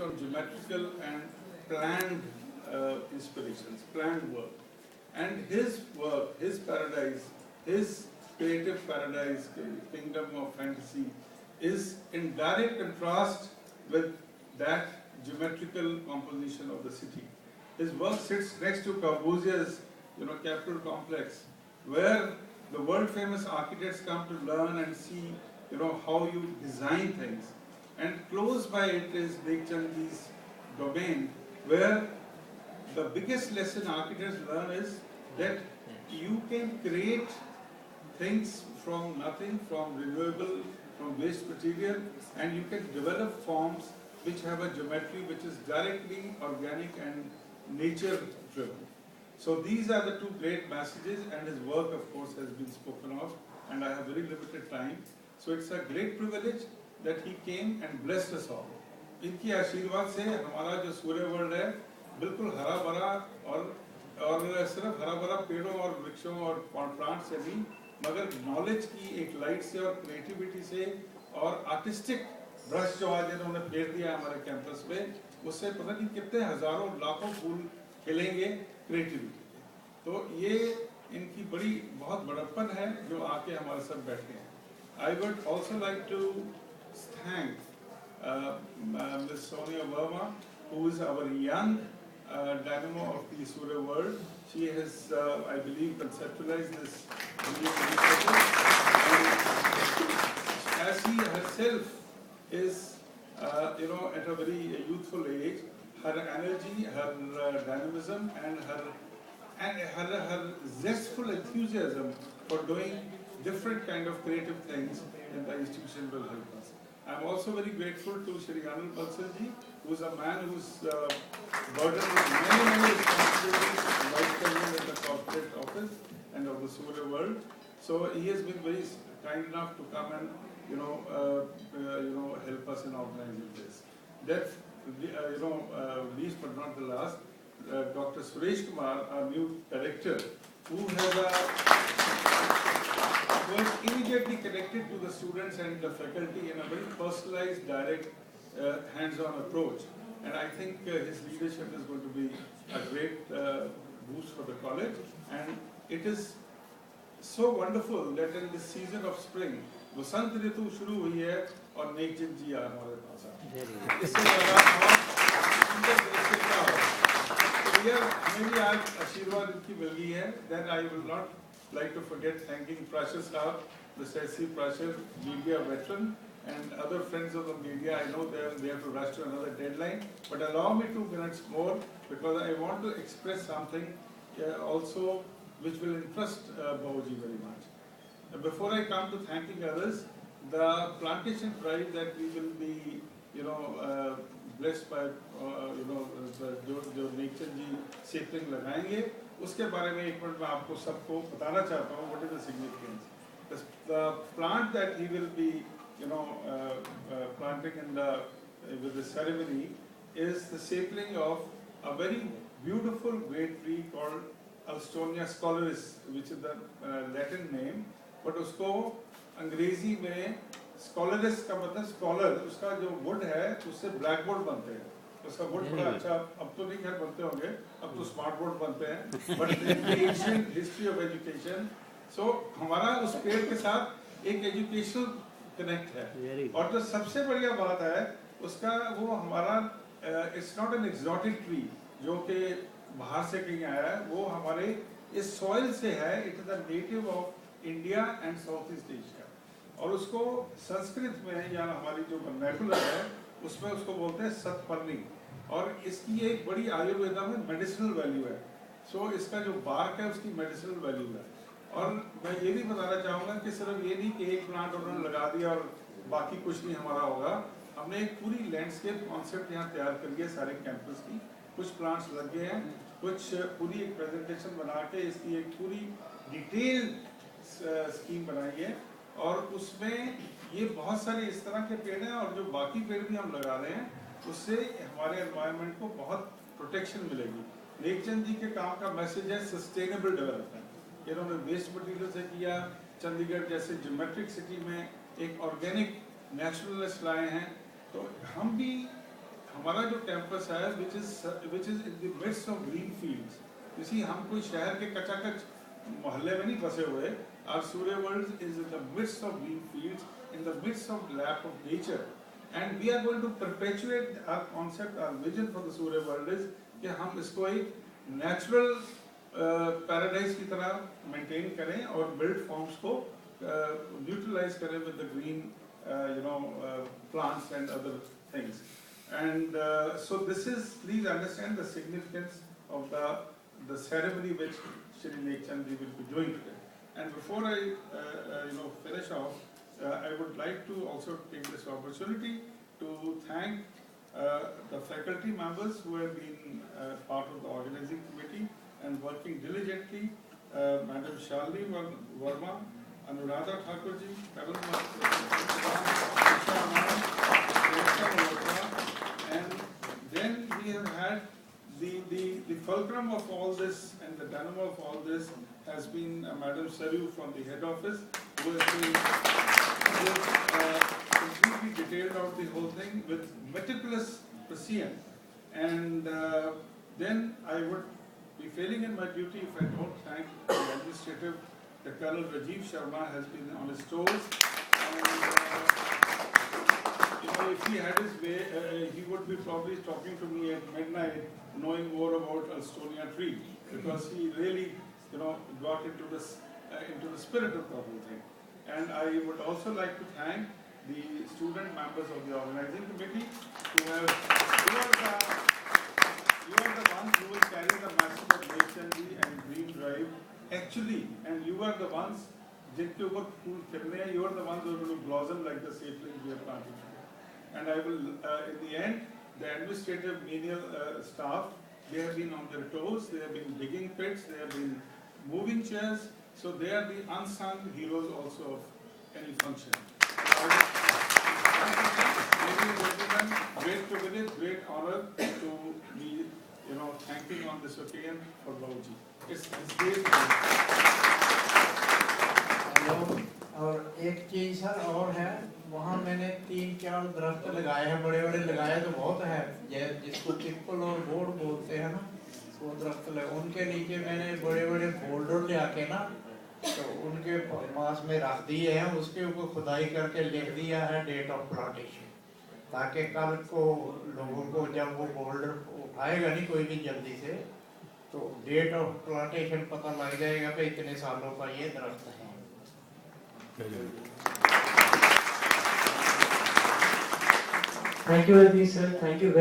on geometrical and planned inspirations, planned work. And his work, his paradise, his creative paradise, kingdom of fantasy, is in direct contrast with that geometrical composition of the city. His work sits next to Corbusier's, Capitol complex, where the world-famous architects come to learn and see, how you design things. And close by it is Nekhchand-ji's domain, where the biggest lesson architects learn is that you can create things from nothing, from renewable, from waste material, and you can develop forms which have a geometry which is directly organic and nature-driven. So these are the two great messages, and his work, of course, has been spoken of, and I have very limited time. So it's a great privilege that he came and blessed us all. इनकी आशीर्वाद से हमारा जो सूर्य world है बिल्कुल हरा भरा और सिर्फ हरा भरा पेड़ों और वृक्षों और प्लांट से नहीं, मगर नॉलेज की एक लाइट से और क्रिएटिविटी से और आर्टिस्टिक ब्रश जो आज इन्होंने फेर दिया हमारे कैंपस पे, उससे पता नहीं कितने हजारों लाखों फूल खिलेंगे क्रिएटिविटी के। तो ये इनकी बड़ी बहुत बड़प्पन है जो आके हमारे साथ बैठे हैं। I would also like to thank Ms. Sonia Verma, who is our young dynamo of the Surya world. She has, I believe, conceptualized this initiative. As she herself is, at a very youthful age, her energy, her dynamism, and her zestful enthusiasm for doing different kind of creative things in the institution will help us. I am also very grateful to Shri Anil Bansal ji, who is a man who is burdened with many responsibilities Vice President in the corporate office and of the Surya world. So he has been very kind enough to come and help us in organizing this. That least but not the last, Dr. Suresh Kumar, our new director, who was immediately connected to the students and the faculty in a very personalized, direct, hands-on approach. And I think his leadership is going to be a great boost for the college. And it is so wonderful that in this season of spring, वसंत ऋतु शुरू हुई है और नेकचंद जी आ हमारे पास हैं। इससे ज़्यादा और सुंदर दृश्य क्या हो? तो यह हमें भी आज आशीर्वाद इनकी मिल गई है। Then I will not like to forget thanking Prashar Saab, Mr. S.C. Prashar, media veteran, and other friends of the media. I know they have to rush to another deadline, but allow me 2 minutes more because I want to express something also which will interest Bahuji very much. Before I come to thanking others, the plantation prize that we will be, blessed by, जो नेकचंद जी sapling लगाएंगे, उसके बारे में 1 minute में आपको सबको बताना चाहता हूँ. What is the significance? The plant that he will be, planting with the ceremony is the sapling of a very beautiful great tree called Alstonia scholaris, which is the Latin name. But उसको अंग्रेजी में scholaris का मतलब scholar, उसका जो wood है उससे blackboard बनते हैं. उसका wood बड़ा अच्छा, अब तो नहीं खैर बनते होंगे, अब तो smart board बनते हैं. But in the ancient history of education, so हमारा उस पेड़ के साथ एक educational connect है. और जो सबसे बढ़िया बात है उसका वो हमारा it's not an exotic tree जो कि बाहर से कहीं आया है, वो हमारे इस soil से है. It is a native of India and south east Asia. और उसको संस्कृत में या हमारी जो वर्नाकुलर है उसमें उसको बोलते हैं सतपर्णी. और इसकी एक बड़ी आयुर्वेदा में मेडिसिनल वैल्यू है. सो इसका जो बार्क है उसकी मेडिसिनल वैल्यू है. और मैं ये भी बताना चाहूँगा कि सिर्फ ये नहीं कि एक प्लांट उन्होंने लगा दिया और बाकी कुछ नहीं हमारा होगा. हमने एक पूरी लैंडस्केप कॉन्सेप्ट यहाँ तैयार कर लिया सारे कैंपस की. कुछ प्लांट्स लग गए हैं, कुछ पूरी एक प्रेजेंटेशन बना के इसकी एक पूरी डिटेल स्कीम बनाई है. और उसमें ये बहुत सारे इस तरह के पेड़ हैं और जो बाकी पेड़ भी हम लगा रहे हैं उससे हमारे एनवायरनमेंट को बहुत प्रोटेक्शन मिलेगी. नेकचंद जी के काम का मैसेज है सस्टेनेबल डेवलपमेंट. इन्होंने वेस्ट मटेरियल से किया, चंडीगढ़ जैसे ज्योमेट्रिक सिटी में एक ऑर्गेनिक नेचुरलिस्ट लाए हैं. तो हम भी हमारा जो कैंपस है which is in the midst of green fields. You see, हम कोई शहर के कचाकच मोहल्ले में नहीं फंसे हुए. Our Surya World is in the midst of green fields, in the midst of lap of nature, and we are going to perpetuate our concept, our vision for the Surya World is कि हम इसको एक natural paradise की तरह maintain करें और built forms को neutralize करें with the green plants and other things. And so this is, please understand the significance of the ceremony which Shri Nek Chand ji will be doing today. And before I finish off, I would like to also take this opportunity to thank the faculty members who have been part of the organizing committee and working diligently. Madam Shalini Verma, Anuradha Thakurji, and then we have had the fulcrum of all this and the dynamo of all this has been Madam Saru from the head office, who has completely detailed out the whole thing with meticulous precision. And then I would be failing in my duty if I don't thank the administrative. The Colonel Rajiv Sharma has been on his toes. And, if he had his way, he would be probably talking to me at midnight, knowing more about Alstonia tree, because he really, got into this, into the spirit of the whole thing. And I would also like to thank the student members of the organizing committee who have, you are the ones who will carry the message of Nek Chand ji and Green Drive actually, and you are the ones, jinke upar phool khilne hain, you are the ones who are going to blossom like the saplings we are planting. And I will, in the end, the administrative menial staff, they have been on their toes, they have been digging pits, they have been moving chairs, so they are the unsung heroes also of any function. Ladies and gentlemen, great privilege, great honor to be, thanking on this occasion for Babuji. It's great. और एक चीज sir और है, वहाँ मैंने 3-4 दरख्त लगाए हैं, बड़े बड़े लगाए तो बहुत है, जिसको पिपल और बोर्ड बोलते हैं ना, वो दरख्त लगे, उनके नीचे मैंने बड़े बड़े फोल्डर ले आके ना, तो उनके पास में रख दिए हैं, उसके ऊपर खुदाई करके लिख दिया है डेट ऑफ प्लांटेशन, ताकि कल को लोगों को जब वो फोल्डर उठाएगा नहीं कोई भी जल्दी से, तो डेट ऑफ प्लांटेशन पता लग जाएगा कि इतने सालों का ये दरख्त है। Thank you, Aditi sir. Thank you very